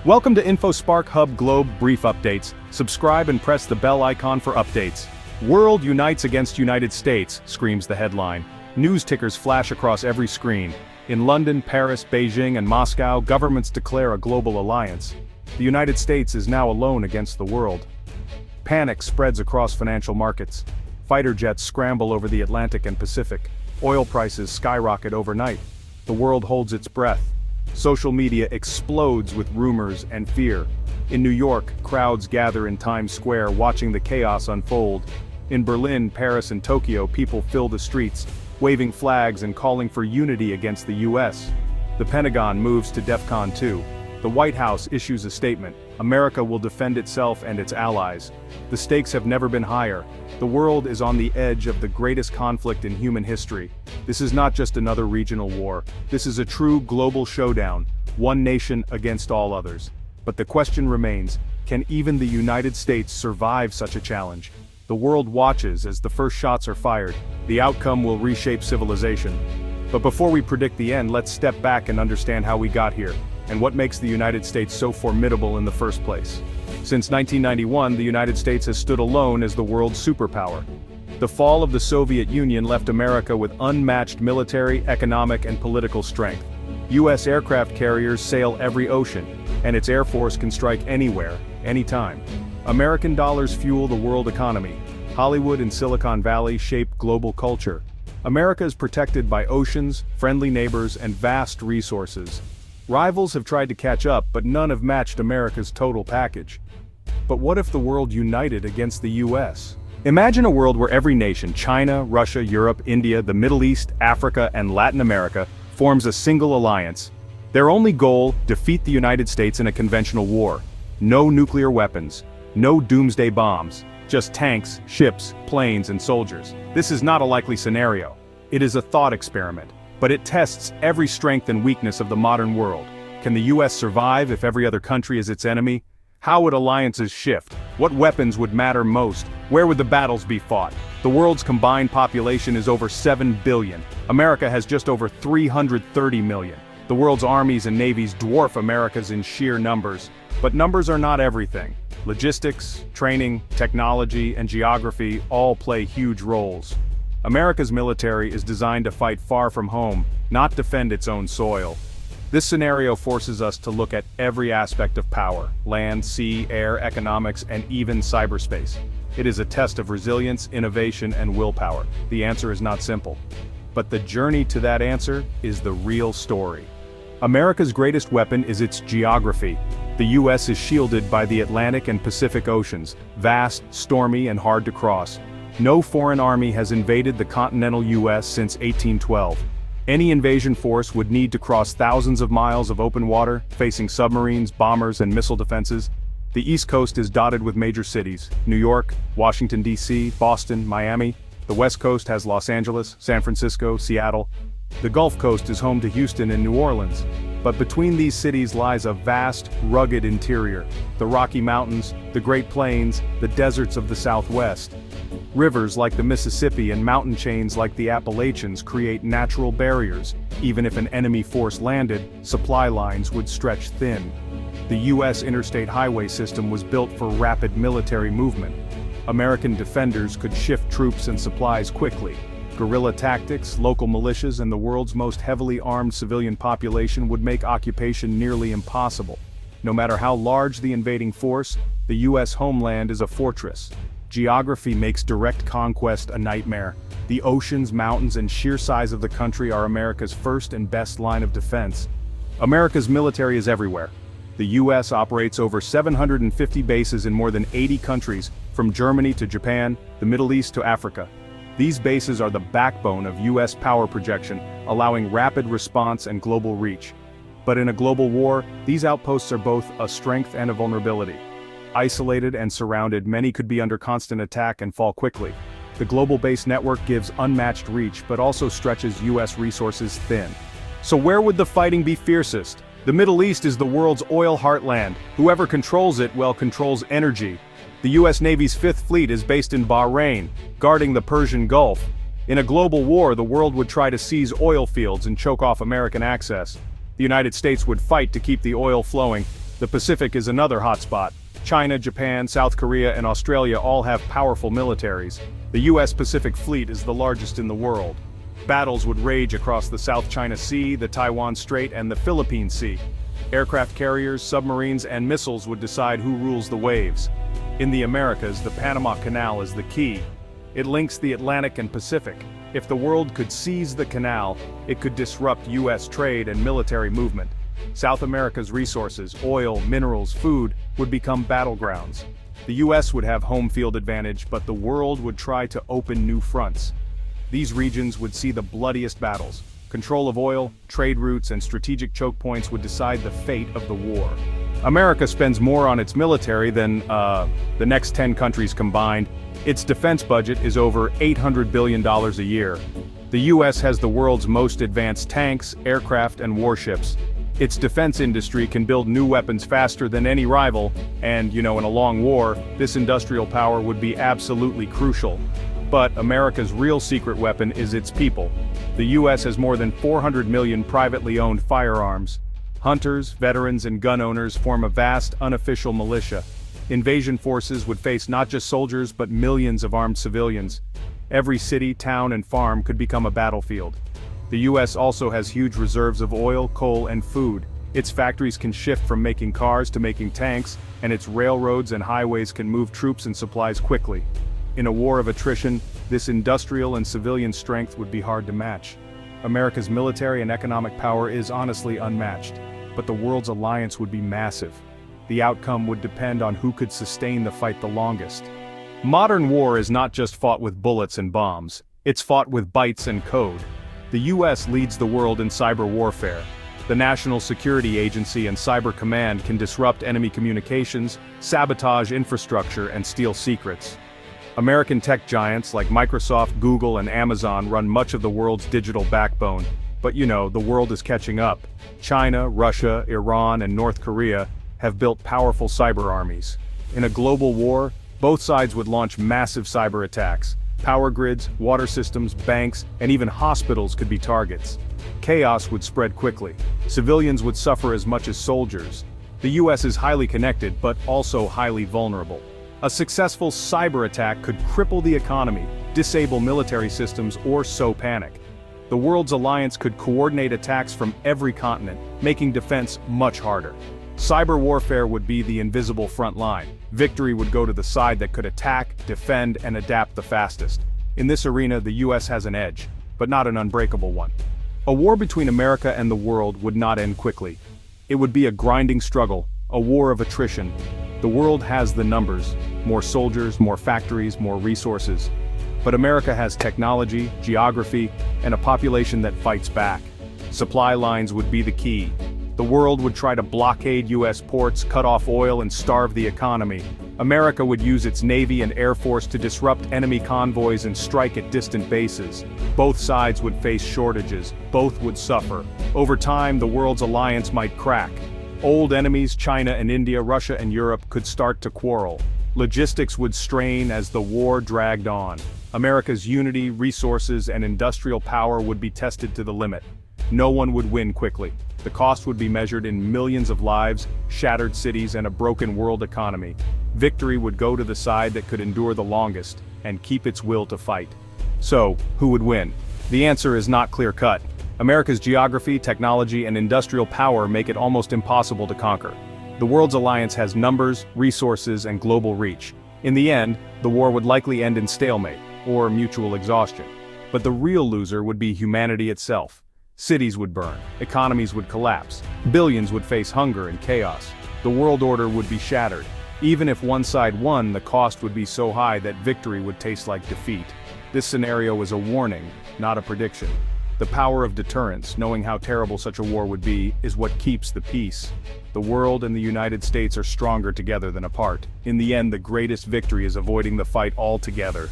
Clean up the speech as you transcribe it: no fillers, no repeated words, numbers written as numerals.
Welcome to InfoSpark Hub Globe Brief Updates. Subscribe and press the bell icon for updates. World unites against United States, screams the headline. News tickers flash across every screen. In London, Paris, Beijing, and Moscow, governments declare a global alliance. The United States is now alone against the world. Panic spreads across financial markets. Fighter jets scramble over the Atlantic and Pacific. Oil prices skyrocket overnight. The world holds its breath. Social media explodes with rumors and fear. In New York, crowds gather in Times Square watching the chaos unfold. In Berlin, Paris, and Tokyo, people fill the streets, waving flags and calling for unity against the US. The Pentagon moves to DEFCON 2. The White House issues a statement: America will defend itself and its allies. The stakes have never been higher. The world is on the edge of the greatest conflict in human history. This is not just another regional war. This is a true global showdown, one nation against all others. But the question remains, can even the United States survive such a challenge? The world watches as the first shots are fired. The outcome will reshape civilization. But before we predict the end, let's step back and understand how we got here, and what makes the United States so formidable in the first place. Since 1991, the United States has stood alone as the world's superpower. The fall of the Soviet Union left America with unmatched military, economic, and political strength. U.S. aircraft carriers sail every ocean, and its air force can strike anywhere, anytime. American dollars fuel the world economy. Hollywood and Silicon Valley shape global culture. America is protected by oceans, friendly neighbors, and vast resources. Rivals have tried to catch up, but none have matched America's total package. But what if the world united against the US? Imagine a world where every nation, China, Russia, Europe, India, the Middle East, Africa, and Latin America, forms a single alliance. Their only goal: defeat the United States in a conventional war. No nuclear weapons, no doomsday bombs, just tanks, ships, planes, and soldiers. This is not a likely scenario. It is a thought experiment. But it tests every strength and weakness of the modern world. Can the US survive if every other country is its enemy? How would alliances shift? What weapons would matter most? Where would the battles be fought? The world's combined population is over 7 billion. America has just over 330 million. The world's armies and navies dwarf America's in sheer numbers. But numbers are not everything. Logistics, training, technology, and geography all play huge roles. America's military is designed to fight far from home, not defend its own soil. This scenario forces us to look at every aspect of power: land, sea, air, economics, and even cyberspace. It is a test of resilience, innovation, and willpower. The answer is not simple. But the journey to that answer is the real story. America's greatest weapon is its geography. The US is shielded by the Atlantic and Pacific Oceans, vast, stormy, and hard to cross. No foreign army has invaded the continental US since 1812. Any invasion force would need to cross thousands of miles of open water, facing submarines, bombers, and missile defenses. The East Coast is dotted with major cities: New York, Washington, D.C., Boston, Miami. The West Coast has Los Angeles, San Francisco, Seattle. The Gulf Coast is home to Houston and New Orleans. But between these cities lies a vast, rugged interior: the Rocky Mountains, the Great Plains, the deserts of the Southwest. Rivers like the Mississippi and mountain chains like the Appalachians create natural barriers. Even if an enemy force landed, supply lines would stretch thin. The U.S. interstate highway system was built for rapid military movement. American defenders could shift troops and supplies quickly. Guerrilla tactics, local militias, and the world's most heavily armed civilian population would make occupation nearly impossible. No matter how large the invading force, the U.S. homeland is a fortress. Geography makes direct conquest a nightmare. The oceans, mountains, and sheer size of the country are America's first and best line of defense. America's military is everywhere. The U.S. operates over 750 bases in more than 80 countries, from Germany to Japan, the Middle East to Africa. These bases are the backbone of U.S. power projection, allowing rapid response and global reach. But in a global war, these outposts are both a strength and a vulnerability. Isolated and surrounded, many could be under constant attack and fall quickly. The global base network gives unmatched reach, but also stretches U.S. resources thin. So where would the fighting be fiercest? The Middle East is the world's oil heartland. Whoever controls it, well, controls energy. The U.S. Navy's Fifth Fleet is based in Bahrain, guarding the Persian Gulf. In a global war, the world would try to seize oil fields and choke off American access. The United States would fight to keep the oil flowing, The Pacific is another hotspot. China, Japan, South Korea, and Australia all have powerful militaries. The US Pacific Fleet is the largest in the world. Battles would rage across the South China Sea, the Taiwan Strait, and the Philippine Sea. Aircraft carriers, submarines, and missiles would decide who rules the waves. In the Americas, the Panama Canal is the key. It links the Atlantic and Pacific. If the world could seize the canal, it could disrupt US trade and military movement. South America's resources, oil, minerals, food, would become battlegrounds. The US would have home field advantage, but the world would try to open new fronts. These regions would see the bloodiest battles. Control of oil, trade routes, and strategic choke points would decide the fate of the war. America spends more on its military than, the next 10 countries combined. Its defense budget is over $800 billion a year. The US has the world's most advanced tanks, aircraft, and warships. Its defense industry can build new weapons faster than any rival, and, in a long war, this industrial power would be absolutely crucial. But America's real secret weapon is its people. The US has more than 400 million privately owned firearms. Hunters, veterans, and gun owners form a vast, unofficial militia. Invasion forces would face not just soldiers but millions of armed civilians. Every city, town, and farm could become a battlefield. The US also has huge reserves of oil, coal, and food. Its factories can shift from making cars to making tanks, and its railroads and highways can move troops and supplies quickly. In a war of attrition, this industrial and civilian strength would be hard to match. America's military and economic power is honestly unmatched, but the world's alliance would be massive. The outcome would depend on who could sustain the fight the longest. Modern war is not just fought with bullets and bombs, it's fought with bytes and code. The US leads the world in cyber warfare. The National Security Agency and Cyber Command can disrupt enemy communications, sabotage infrastructure, and steal secrets. American tech giants like Microsoft, Google, and Amazon run much of the world's digital backbone. But the world is catching up. China, Russia, Iran, and North Korea have built powerful cyber armies. In a global war, both sides would launch massive cyber attacks. Power grids, water systems, banks, and even hospitals could be targets. Chaos would spread quickly. Civilians would suffer as much as soldiers. The US is highly connected, but also highly vulnerable. A successful cyber attack could cripple the economy, disable military systems, or sow panic. The world's alliance could coordinate attacks from every continent, making defense much harder. Cyber warfare would be the invisible front line. Victory would go to the side that could attack, defend, and adapt the fastest. In this arena, the US has an edge, but not an unbreakable one. A war between America and the world would not end quickly. It would be a grinding struggle, a war of attrition. The world has the numbers: more soldiers, more factories, more resources. But America has technology, geography, and a population that fights back. Supply lines would be the key. The world would try to blockade US ports, cut off oil, and starve the economy. America would use its Navy and Air Force to disrupt enemy convoys and strike at distant bases. Both sides would face shortages, both would suffer. Over time, the world's alliance might crack. Old enemies, China and India, Russia and Europe, could start to quarrel. Logistics would strain as the war dragged on. America's unity, resources, and industrial power would be tested to the limit. No one would win quickly. The cost would be measured in millions of lives, shattered cities, and a broken world economy. Victory would go to the side that could endure the longest and keep its will to fight. So, who would win? The answer is not clear-cut. America's geography, technology, and industrial power make it almost impossible to conquer. The world's alliance has numbers, resources, and global reach. In the end, the war would likely end in stalemate, or mutual exhaustion. But the real loser would be humanity itself. Cities would burn, economies would collapse, billions would face hunger and chaos. The world order would be shattered. Even if one side won, the cost would be so high that victory would taste like defeat. This scenario is a warning, not a prediction. The power of deterrence, knowing how terrible such a war would be, is what keeps the peace. The world and the United States are stronger together than apart. In the end, the greatest victory is avoiding the fight altogether.